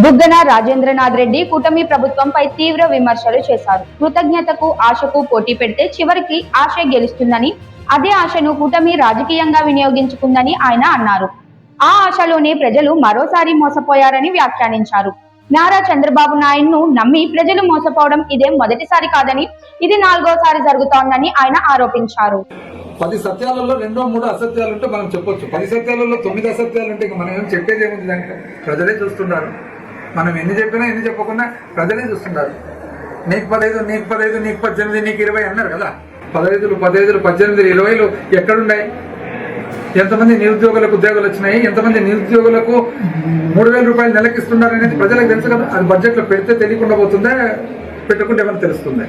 బుగ్గన రాజేంద్రనాథ్ రెడ్డి కూటమి ప్రభుత్వంపై తీవ్ర విమర్శలు చేశారు. కృతజ్ఞతకు ఆశకు పోటీ పెడితే చివరికి ఆశే గెలుస్తుందని, అదే ఆశను కూటమి రాజకీయంగా వినియోగించుకుందని ఆయన అన్నారు. ఆ ఆశలోనే ప్రజలు మరోసారి మోసపోయారని వ్యాఖ్యానించారు. నారా చంద్రబాబు నాయుడును నమ్మి ప్రజలు మోసపోవడం ఇదే మొదటిసారి కాదని, ఇది 4వసారి జరుగుతోందని ఆయన ఆరోపించారు. 10 సత్యాలలో 2-3 అసత్యాలు ఉంటే మనం చెప్పొచ్చు. 10 సత్యాలలో 9 అసత్యాలు ఉంటే మనం ఏం చెప్పేది ఏముంది? దాంట్లో ప్రజలే చూస్తున్నారు. మనం ఎన్ని చెప్పినా ఎన్ని చెప్పకుండా ప్రజలే చూస్తున్నారు. నీకు 15, నీకు 15, నీకు 18, నీకు 20 అన్నారు కదా. 15, 18, 20 ఎక్కడున్నాయి? ఎంతమంది నిరుద్యోగులకు ఉద్యోగాలు వచ్చినాయి? ఎంతమంది నిరుద్యోగులకు 3,000 రూపాయలు నెలకి ఇస్తున్నారు అనేది ప్రజలకు తెలుసు కదా. అది బడ్జెట్లో పెడితే తెలియకుండా పోతుందా, పెట్టకుండా ఏమైనా తెలుస్తుంది?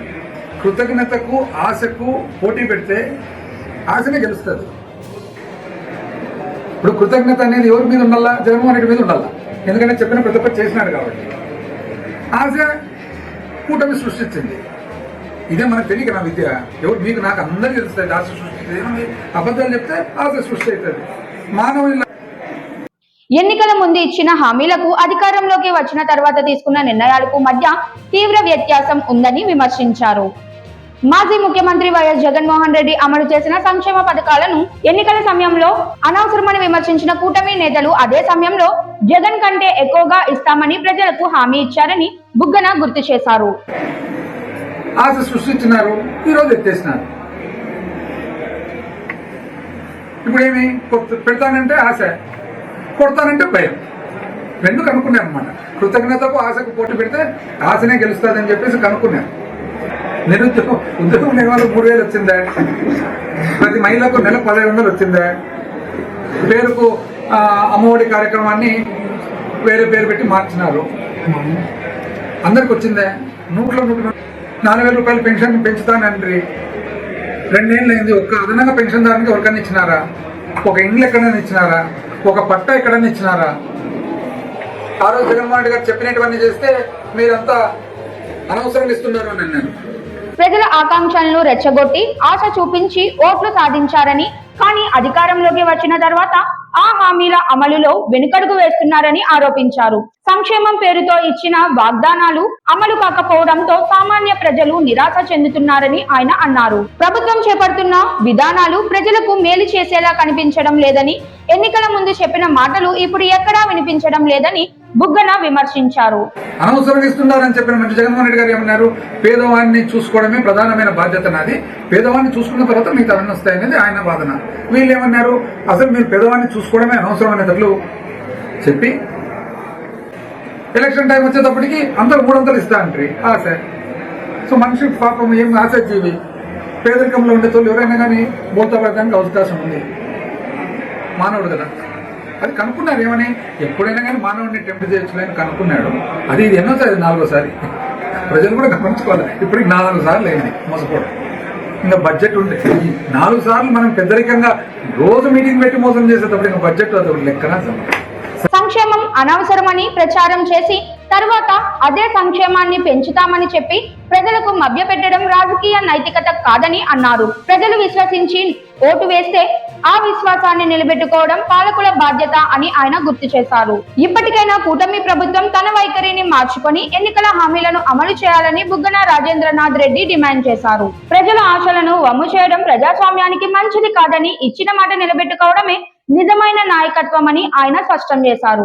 కృతజ్ఞతకు ఆశకు పోటీ పెడితే ఆశనే గెలుస్తుంది. ఇప్పుడు కృతజ్ఞత అనేది ఎవరి మీద ఉండాలా? జగన్మోహన్ రెడ్డి మీద ఉండాలా. ఎందుకంటే చెప్పిన ప్రతి ఒక్కరు చేసినాడు కాబట్టి. ఆశ కూటమి సృష్టించింది. ఇదే మనకు తెలియక నా విద్య. ఎవరు మీకు నాకు అందరికీ తెలుస్తుంది ఆశ సృష్టించింది. అబద్ధాలు చెప్తే ఆశ సృష్టి అవుతుంది. మానవుల ఎన్నికల ముందు ఇచ్చిన హామీలకు అధికారంలోకి వచ్చిన తర్వాత తీసుకున్న నిర్ణయాలకు మధ్య తీవ్ర వ్యత్యాసం ఉందని విమర్శించారు. మాజీ ముఖ్యమంత్రి వైఎస్ జగన్మోహన్ రెడ్డి అమలు చేసిన సంక్షేమ పథకాలను ఎన్నికల సమయంలో అనవసరమని విమర్శించిన కూటమి నేతలు అదే సమయంలో జగన్ కంటే ఎక్కువగా ఇస్తామని ప్రజలకు హామీ ఇచ్చారని బుగ్గన గుర్తు చేశారు. ఆశ సృష్టించినారు, ఈరోజు ఎత్తేసినారు. ఇప్పుడు ఏమి పెడతానంటే ఆశ, కొడతానంటే భయం. రెండు కనుక్కున్నారు అనమాట. కృతజ్ఞతకు ఆశకు పోటీ పెడితే ఆశనే గెలుస్తుందని చెప్పేసి కనుక్కున్నారు. ఉద్యోగం లేని వాళ్ళకు 3,000 వచ్చిందా? ప్రతి మహిళకు నెల 1,500 వచ్చిందా? పేరుకు అమ్మఒడి కార్యక్రమాన్ని వేరే పేరు పెట్టి మార్చినారు. అందరికి వచ్చిందా? 4,000 రూపాయలు పెన్షన్ పెంచుతానండి. 2 ఏళ్ళు అయింది. ఒక్క అదనంగా పెన్షన్దారునికి ఎవరికైనా ఇచ్చినారా? ఒక ఇండ్లు ఎక్కడైనా ఇచ్చినారా? ఒక పట్టా ఎక్కడైనా ఇచ్చినారా? ఆ రోజు జగన్మోహన్ రెడ్డి గారు చెప్పినటువంటి చేస్తే మీరంతా అనవసరం ఇస్తున్నారు అని అన్నాను. ప్రజల ఆకాంక్షలను రెచ్చగొట్టి ఆశ చూపించి ఓట్లు సాధించారని, కానీ అధికారంలోకి వచ్చిన తర్వాత ఆ హామీల అమలులో వెనుకడుగు వేస్తున్నారని ఆరోపించారు. సంక్షేమం పేరుతో ఇచ్చిన వాగ్దానాలు అమలు కాకపోవడంతో సామాన్య ప్రజలు నిరాశ చెందుతున్నారని ఆయన అన్నారు. ప్రభుత్వం చేపడుతున్న విధానాలు ప్రజలకు మేలు చేసేలా కనిపించడం లేదని, ఎన్నికల ముందు చెప్పిన మాటలు ఇప్పుడు ఎక్కడా వినిపించడం లేదని బుగ్గన విమర్శించారు. అనవసరంగా ఇస్తున్నారని చెప్పిన మంచి జగన్మోహన్ రెడ్డి గారు ఏమన్నారు? పేదవాడిని చూసుకోవడమే ప్రధానమైన బాధ్యత నాది, పేదవాడిని చూసుకున్న తర్వాత మీకు అవన్నీ వస్తాయనేది ఆయన వాదన. వీళ్ళు ఏమన్నారు? అసలు మీరు పేదవాడిని చూసుకోవడమే అనవసరం అనేటట్లు చెప్పి ఎలక్షన్ టైం వచ్చేటప్పటికి అందరూ 300 ఇస్తా అంటారు. ఆశ. సో మనిషి పాపం ఏం ఆశ జీవి. పేదరికంలో ఉండే తోళ్ళు ఎవరైనా కానీ బోల్తా పడడానికి అవకాశం ఉంది. మానవుడు కదా. అది కనుక్కున్నారు. ఏమని? ఎప్పుడైనా కానీ మానవుడిని టెంప్ట్ చేయొచ్చులేని కనుక్కున్నాడు. అది ఇది ఎన్నోసారి? 4వసారి. ప్రజలు కూడా గమనించుకోవాలి. ఇప్పటికి 4 సార్లు అయింది మోసపోవడం. ఇంకా బడ్జెట్ ఉండే 4 సార్లు మనం పెద్దరికంగా రోజు మీటింగ్ పెట్టి మోసం చేసేటప్పుడు ఇంకా బడ్జెట్ అది లెక్కన. సంక్షేమం అనవసరమని ప్రచారం చేసి తర్వాత అదే సంక్షేమాన్ని పెంచుతామని చెప్పి ప్రజలకు మభ్యపెట్టడం రాజకీయ నైతికత కాదని అన్నారు. ప్రజలు విశ్వసించి ఓటు వేస్తే ఆ విశ్వాసాన్ని నిలబెట్టుకోవడం పాలకుల బాధ్యత అని ఆయన గుర్తు చేశారు. ఇప్పటికైనా కూటమి ప్రభుత్వం తన వైఖరిని మార్చుకొని ఎన్నికల హామీలను అమలు చేయాలని బుగ్గన రాజేంద్రనాథ్ రెడ్డి డిమాండ్ చేశారు. ప్రజల ఆశలను వమ్ము చేయడం ప్రజాస్వామ్యానికి మంచిది కాదని, ఇచ్చిన మాట నిలబెట్టుకోవడమే నిజమైన నాయకత్వమని ఆయన స్పష్టం చేశారు.